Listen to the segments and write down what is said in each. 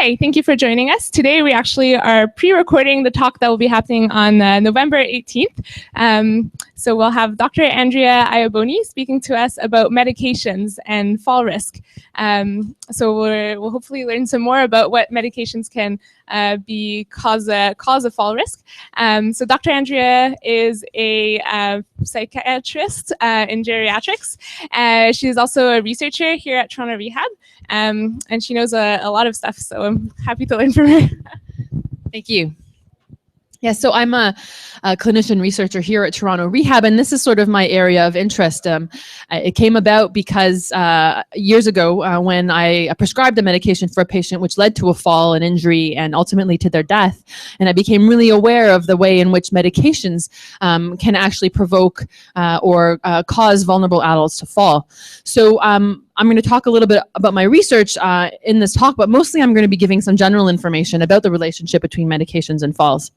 Hi, thank you for joining us. Today we actually are pre-recording the talk that will be happening on November 18th. So we'll have Dr. Andrea Iaboni speaking to us about medications and fall risk. So we'll hopefully learn some more about what medications can cause a fall risk. So Dr. Andrea is a psychiatrist in geriatrics. She is also a researcher here at Toronto Rehab, and she knows a lot of stuff, so I'm happy to learn from her. Thank you. Yeah, so I'm a clinician researcher here at Toronto Rehab, and this is sort of my area of interest. It came about because years ago when I prescribed a medication for a patient which led to a fall, an injury, and ultimately to their death. And I became really aware of the way in which medications can actually provoke or cause vulnerable adults to fall. So I'm going to talk a little bit about my research in this talk, but mostly I'm going to be giving some general information about the relationship between medications and falls.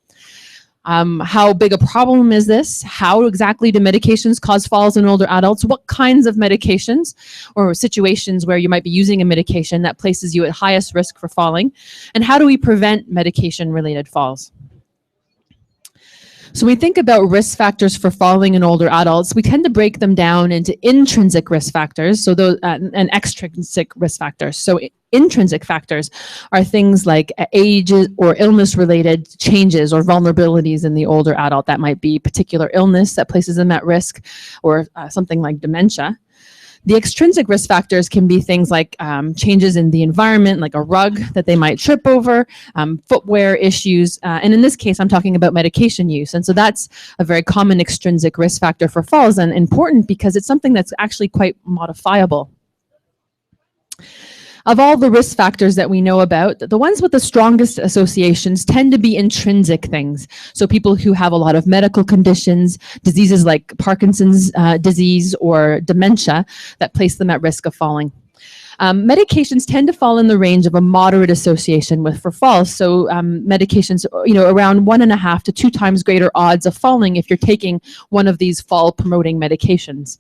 How big a problem is this? How exactly do medications cause falls in older adults? What kinds of medications or situations where you might be using a medication that places you at highest risk for falling? And how do we prevent medication-related falls? So when we think about risk factors for falling in older adults, we tend to break them down into intrinsic risk factors, so those and extrinsic risk factors. So intrinsic factors are things like age or illness-related changes or vulnerabilities in the older adult. That might be particular illness that places them at risk, or something like dementia. The extrinsic risk factors can be things like changes in the environment, like a rug that they might trip over, footwear issues, and in this case, I'm talking about medication use. And so that's a very common extrinsic risk factor for falls, and important because it's something that's actually quite modifiable. Of all the risk factors that we know about, the ones with the strongest associations tend to be intrinsic things. So people who have a lot of medical conditions, diseases like Parkinson's disease or dementia that place them at risk of falling. Medications tend to fall in the range of a moderate association for falls. So medications, around 1.5 to 2 times greater odds of falling if you're taking one of these fall-promoting medications.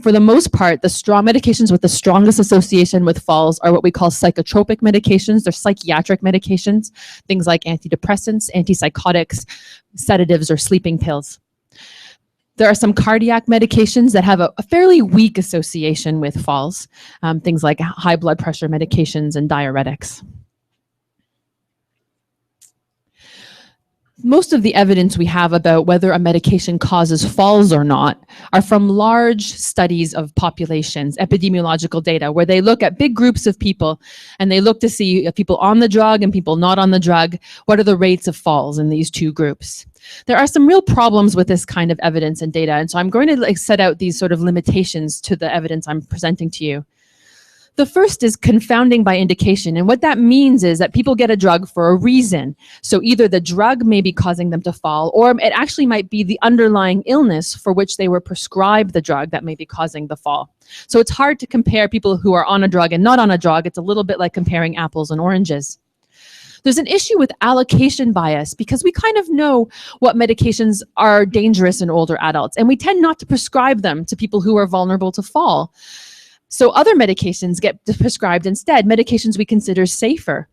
For the most part, the strong medications with the strongest association with falls are what we call psychotropic medications. They're psychiatric medications, things like antidepressants, antipsychotics, sedatives, or sleeping pills. There are some cardiac medications that have a fairly weak association with falls, things like high blood pressure medications and diuretics. Most of the evidence we have about whether a medication causes falls or not are from large studies of populations, epidemiological data, where they look at big groups of people and they look to see if people on the drug and people not on the drug, what are the rates of falls in these two groups. There are some real problems with this kind of evidence and data, and so I'm going to set out these sort of limitations to the evidence I'm presenting to you. The first is confounding by indication, and what that means is that people get a drug for a reason. So either the drug may be causing them to fall, or it actually might be the underlying illness for which they were prescribed the drug that may be causing the fall. So it's hard to compare people who are on a drug and not on a drug. It's a little bit like comparing apples and oranges. There's an issue with allocation bias because we kind of know what medications are dangerous in older adults, and we tend not to prescribe them to people who are vulnerable to fall. So other medications get prescribed instead, medications we consider safer.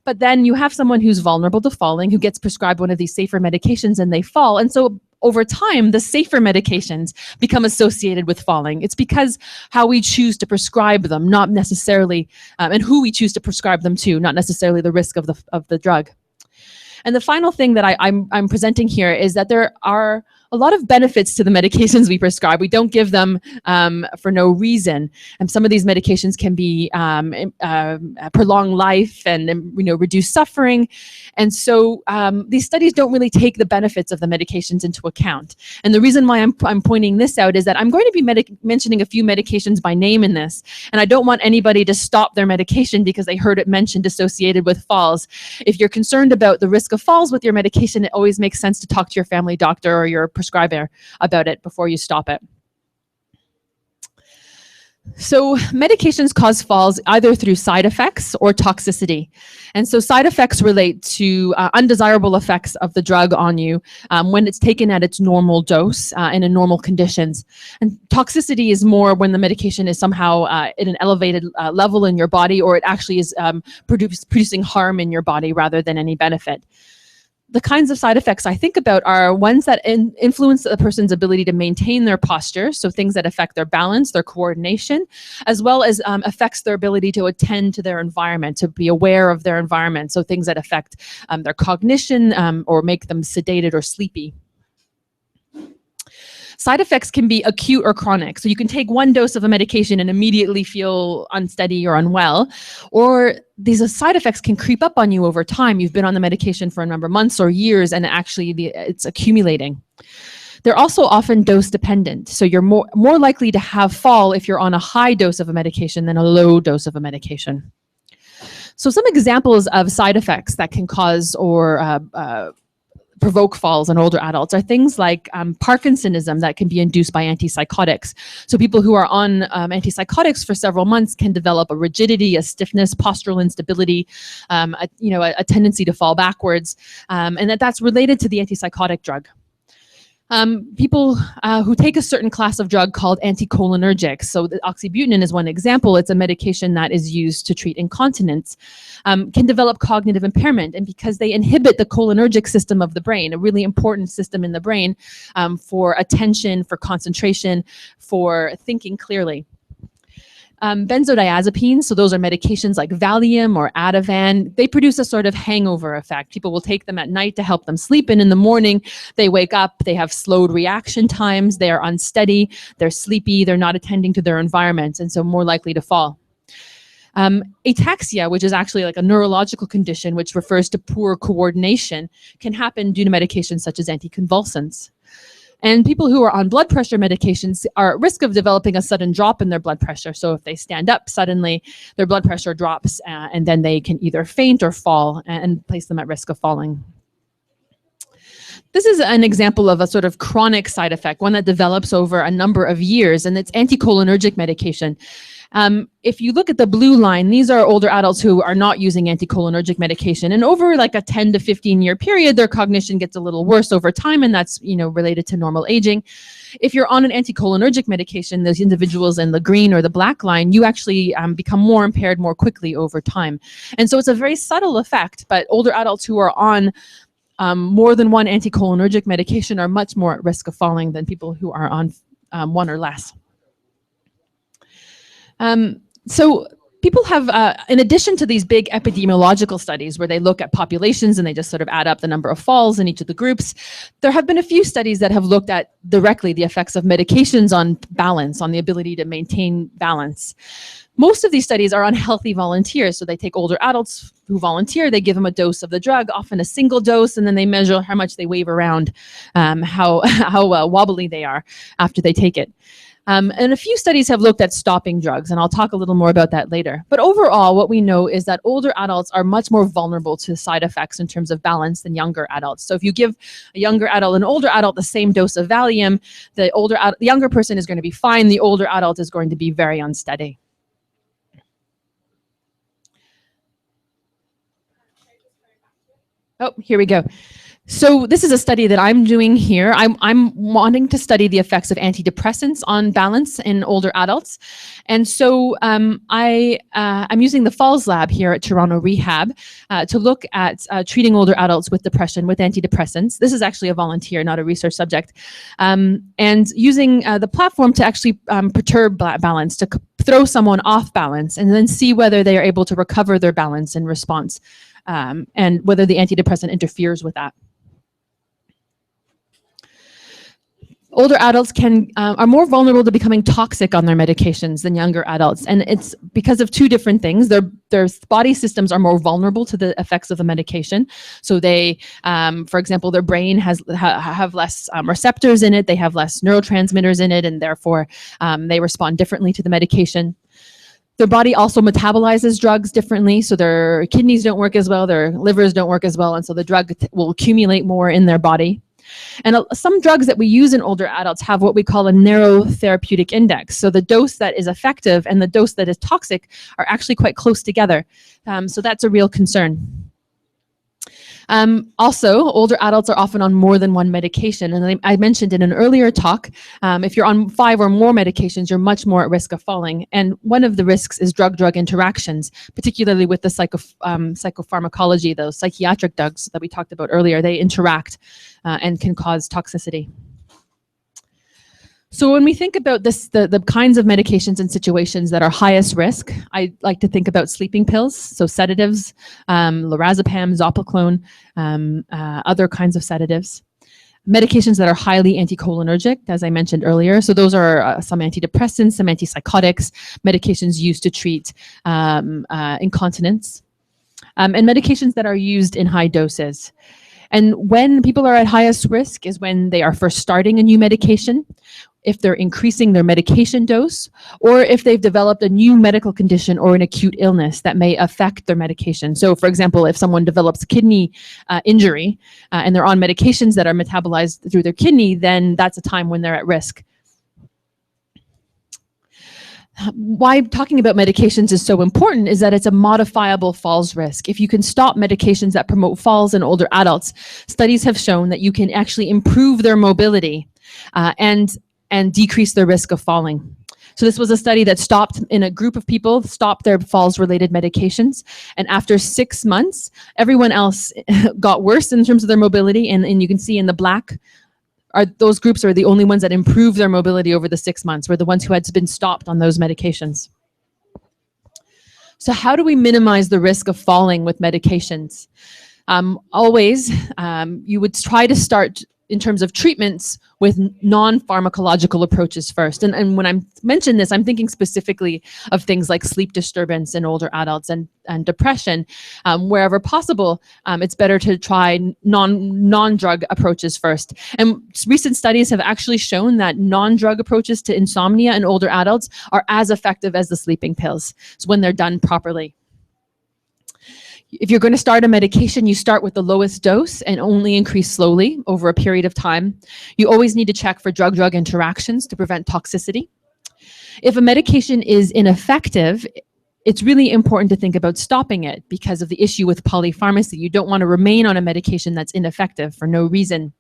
But then you have someone who's vulnerable to falling who gets prescribed one of these safer medications and they fall. And so over time, the safer medications become associated with falling. It's because how we choose to prescribe them, not necessarily, and who we choose to prescribe them to, not necessarily the risk of the drug. And the final thing that I'm presenting here is that there are a lot of benefits to the medications we prescribe. We don't give them for no reason. And some of these medications can be prolong life and reduce suffering. And so these studies don't really take the benefits of the medications into account. And the reason why I'm pointing this out is that I'm going to be mentioning a few medications by name in this. And I don't want anybody to stop their medication because they heard it mentioned associated with falls. If you're concerned about the risk of falls with your medication, it always makes sense to talk to your family doctor or your prescriber about it before you stop it. So medications cause falls either through side effects or toxicity. And so side effects relate to undesirable effects of the drug on you when it's taken at its normal dose and in normal conditions. And toxicity is more when the medication is somehow at an elevated level in your body, or it actually is producing harm in your body rather than any benefit. The kinds of side effects I think about are ones that influence a person's ability to maintain their posture, so things that affect their balance, their coordination, as well as affects their ability to attend to their environment, to be aware of their environment, so things that affect their cognition or make them sedated or sleepy. Side effects can be acute or chronic. So you can take one dose of a medication and immediately feel unsteady or unwell, or these side effects can creep up on you over time. You've been on the medication for a number of months or years, and actually it's accumulating. They're also often dose dependent. So you're more likely to have fall if you're on a high dose of a medication than a low dose of a medication. So some examples of side effects that can cause or provoke falls in older adults are things like Parkinsonism that can be induced by antipsychotics. So people who are on antipsychotics for several months can develop a rigidity, a stiffness, postural instability, a tendency to fall backwards, and that's related to the antipsychotic drug. People who take a certain class of drug called anticholinergic. So the oxybutynin is one example. It's a medication that is used to treat incontinence, can develop cognitive impairment. And because they inhibit the cholinergic system of the brain, a really important system in the brain for attention, for concentration, for thinking clearly. Benzodiazepines, so those are medications like Valium or Ativan. They produce a sort of hangover effect. People will take them at night to help them sleep, and in the morning they wake up, they have slowed reaction times, they are unsteady, they're sleepy, they're not attending to their environment, and so more likely to fall. Ataxia, which is actually like a neurological condition which refers to poor coordination, can happen due to medications such as anticonvulsants. And people who are on blood pressure medications are at risk of developing a sudden drop in their blood pressure. So if they stand up suddenly, their blood pressure drops and then they can either faint or fall and place them at risk of falling. This is an example of a sort of chronic side effect, one that develops over a number of years, and it's anticholinergic medication. If you look at the blue line, these are older adults who are not using anticholinergic medication. And over like a 10 to 15 year period, their cognition gets a little worse over time, and that's related to normal aging. If you're on an anticholinergic medication, those individuals in the green or the black line, you actually become more impaired more quickly over time. And so it's a very subtle effect, but older adults who are on more than one anticholinergic medication are much more at risk of falling than people who are on one or less. So people have, in addition to these big epidemiological studies where they look at populations and they just sort of add up the number of falls in each of the groups, there have been a few studies that have looked at directly the effects of medications on balance, on the ability to maintain balance. Most of these studies are on healthy volunteers. So they take older adults who volunteer, they give them a dose of the drug, often a single dose, and then they measure how much they wave around, how wobbly they are after they take it. And a few studies have looked at stopping drugs, and I'll talk a little more about that later. But overall, what we know is that older adults are much more vulnerable to side effects in terms of balance than younger adults. So if you give a younger adult and older adult the same dose of Valium, the younger person is going to be fine, the older adult is going to be very unsteady. Oh, here we go. So this is a study that I'm doing here. I'm wanting to study the effects of antidepressants on balance in older adults. And so I'm using the Falls Lab here at Toronto Rehab to look at treating older adults with depression with antidepressants. This is actually a volunteer, not a research subject. And using the platform to actually perturb balance, to throw someone off balance and then see whether they are able to recover their balance in response, and whether the antidepressant interferes with that. Older adults are more vulnerable to becoming toxic on their medications than younger adults. And it's because of two different things. Their body systems are more vulnerable to the effects of the medication. So they, for example, their brain have less receptors in it, they have less neurotransmitters in it, and therefore they respond differently to the medication. Their body also metabolizes drugs differently, so their kidneys don't work as well, their livers don't work as well, and so the drug will accumulate more in their body. And some drugs that we use in older adults have what we call a narrow therapeutic index. So the dose that is effective and the dose that is toxic are actually quite close together. So that's a real concern. Also, older adults are often on more than one medication. And I mentioned in an earlier talk, if you're on 5 or more medications, you're much more at risk of falling. And one of the risks is drug-drug interactions, particularly with the psychopharmacology, those psychiatric drugs that we talked about earlier. They interact and can cause toxicity. So when we think about this, the kinds of medications and situations that are highest risk, I like to think about sleeping pills, so sedatives, lorazepam, zopiclone, other kinds of sedatives. Medications that are highly anticholinergic, as I mentioned earlier. So those are some antidepressants, some antipsychotics, medications used to treat incontinence, and medications that are used in high doses. And when people are at highest risk is when they are first starting a new medication, if they're increasing their medication dose, or if they've developed a new medical condition or an acute illness that may affect their medication. So for example, if someone develops kidney injury and they're on medications that are metabolized through their kidney, then that's a time when they're at risk. Why talking about medications is so important is that it's a modifiable falls risk. If you can stop medications that promote falls in older adults, studies have shown that you can actually improve their mobility and decrease their risk of falling. So this was a study that stopped in a group of people, stopped their falls-related medications. And after 6 months, everyone else got worse in terms of their mobility. And you can see in the black, those groups are the only ones that improved their mobility over the 6 months, were the ones who had been stopped on those medications. So how do we minimize the risk of falling with medications? Always, you would try to start in terms of treatments with non-pharmacological approaches first. And when I mention this, I'm thinking specifically of things like sleep disturbance in older adults and depression. Wherever possible, it's better to try non-drug approaches first. And recent studies have actually shown that non-drug approaches to insomnia in older adults are as effective as the sleeping pills, so when they're done properly. If you're going to start a medication, you start with the lowest dose and only increase slowly over a period of time. You always need to check for drug-drug interactions to prevent toxicity. If a medication is ineffective, it's really important to think about stopping it because of the issue with polypharmacy. You don't want to remain on a medication that's ineffective for no reason.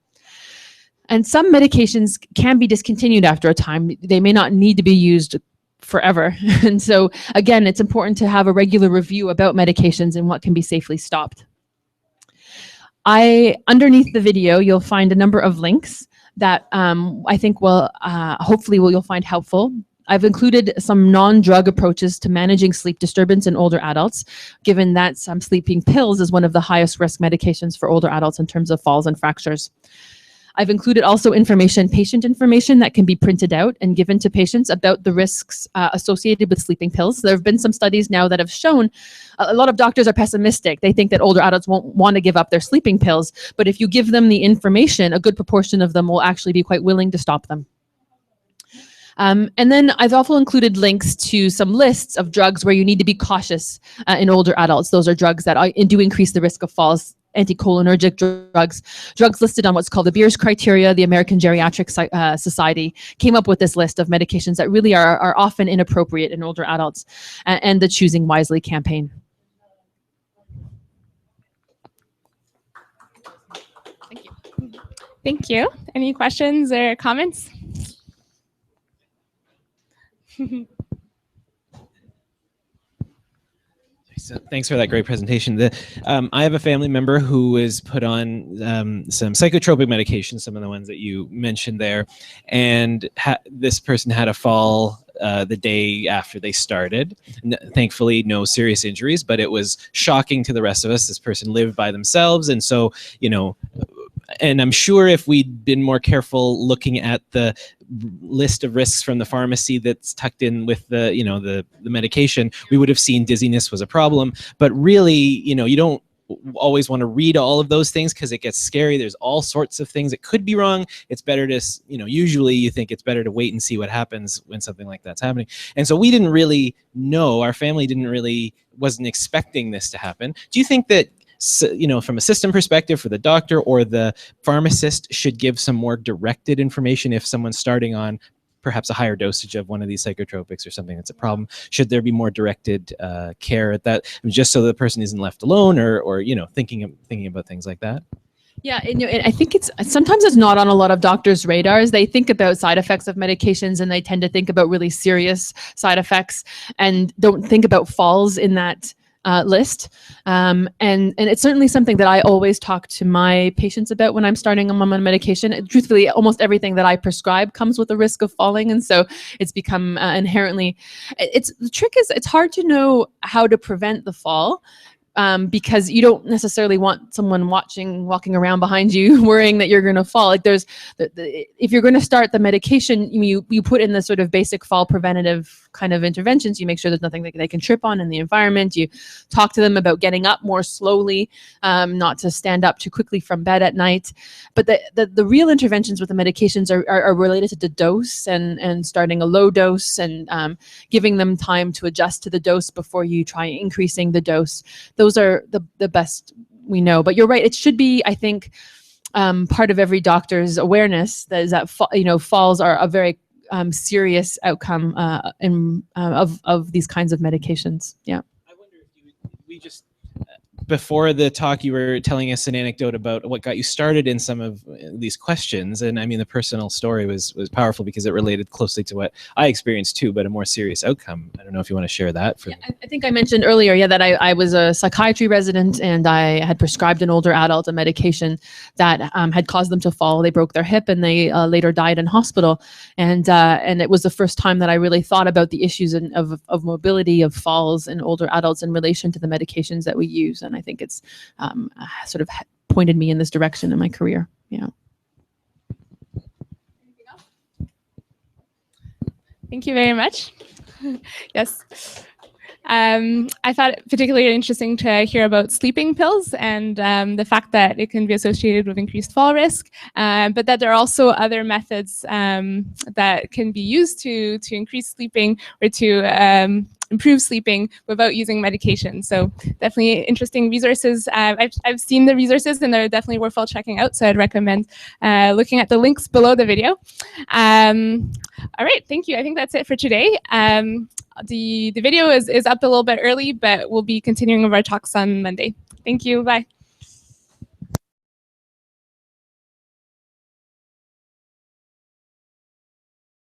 And some medications can be discontinued after a time. They may not need to be used forever. And so again, it's important to have a regular review about medications and what can be safely stopped. Underneath the video, you'll find a number of links that I think will hopefully you'll find helpful. I've included some non-drug approaches to managing sleep disturbance in older adults, given that sleeping pills is one of the highest risk medications for older adults in terms of falls and fractures. I've included also patient information that can be printed out and given to patients about the risks associated with sleeping pills. There have been some studies now that have shown a lot of doctors are pessimistic. They think that older adults won't want to give up their sleeping pills, but if you give them the information, a good proportion of them will actually be quite willing to stop them. And then I've also included links to some lists of drugs where you need to be cautious in older adults. Those are drugs that do increase the risk of falls. Anticholinergic drugs listed on what's called the Beers criteria. The American Geriatric Society came up with this list of medications that really are often inappropriate in older adults, and the Choosing Wisely campaign. Thank you. Thank you. Any questions or comments? So thanks for that great presentation. I have a family member who was put on some psychotropic medication, some of the ones that you mentioned there, and this person had a fall the day after they started. Thankfully, no serious injuries, but it was shocking to the rest of us. This person lived by themselves, and so, you know, and I'm sure if we'd been more careful looking at the list of risks from the pharmacy that's tucked in with the, you know, the medication, we would have seen dizziness was a problem. But really, you know, you don't always want to read all of those things because it gets scary. There's all sorts of things that could be wrong. It's better to, you know, usually you think it's better to wait and see what happens when something like that's happening. And so we didn't really know, our family wasn't expecting this to happen. Do you think that from a system perspective for the doctor or the pharmacist should give some more directed information if someone's starting on perhaps a higher dosage of one of these psychotropics or something that's a problem? Should there be more directed care at that, just so the person isn't left alone, or thinking about things like that? Yeah, and I think sometimes it's not on a lot of doctors' radars. They think about side effects of medications, and they tend to think about really serious side effects, and don't think about falls in that list. And it's certainly something that I always talk to my patients about when I'm starting them on medication. Truthfully, almost everything that I prescribe comes with a risk of falling, and so it's become inherently. The trick is it's hard to know how to prevent the fall. Because you don't necessarily want someone walking around behind you worrying that you're going to fall. Like if you're going to start the medication, you put in the sort of basic fall preventative kind of interventions. You make sure there's nothing that they can trip on in the environment. You talk to them about getting up more slowly, not to stand up too quickly from bed at night. But the real interventions with the medications are related to the dose and starting a low dose and giving them time to adjust to the dose before you try increasing the dose. Those are the best we know. But you're right. It should be, I think, part of every doctor's awareness that falls are a very serious outcome of these kinds of medications. Yeah. I wonder if we just before the talk, you were telling us an anecdote about what got you started in some of these questions. And I mean, the personal story was powerful because it related closely to what I experienced too, but a more serious outcome. I don't know if you want to share that. I think I mentioned earlier, that I was a psychiatry resident, and I had prescribed an older adult a medication that had caused them to fall. They broke their hip, and they later died in hospital. And it was the first time that I really thought about the issues of mobility, of falls in older adults in relation to the medications that we use. And I think it's sort of pointed me in this direction in my career. Yeah. Thank you very much. Yes. I thought it particularly interesting to hear about sleeping pills and the fact that it can be associated with increased fall risk, but that there are also other methods that can be used to increase sleeping or to improve sleeping without using medication. So definitely interesting resources. I've seen the resources, and they're definitely worthwhile checking out. So I'd recommend looking at the links below the video. All right, thank you. I think that's it for today. The video is up a little bit early, but we'll be continuing with our talks on Monday. Thank you. Bye.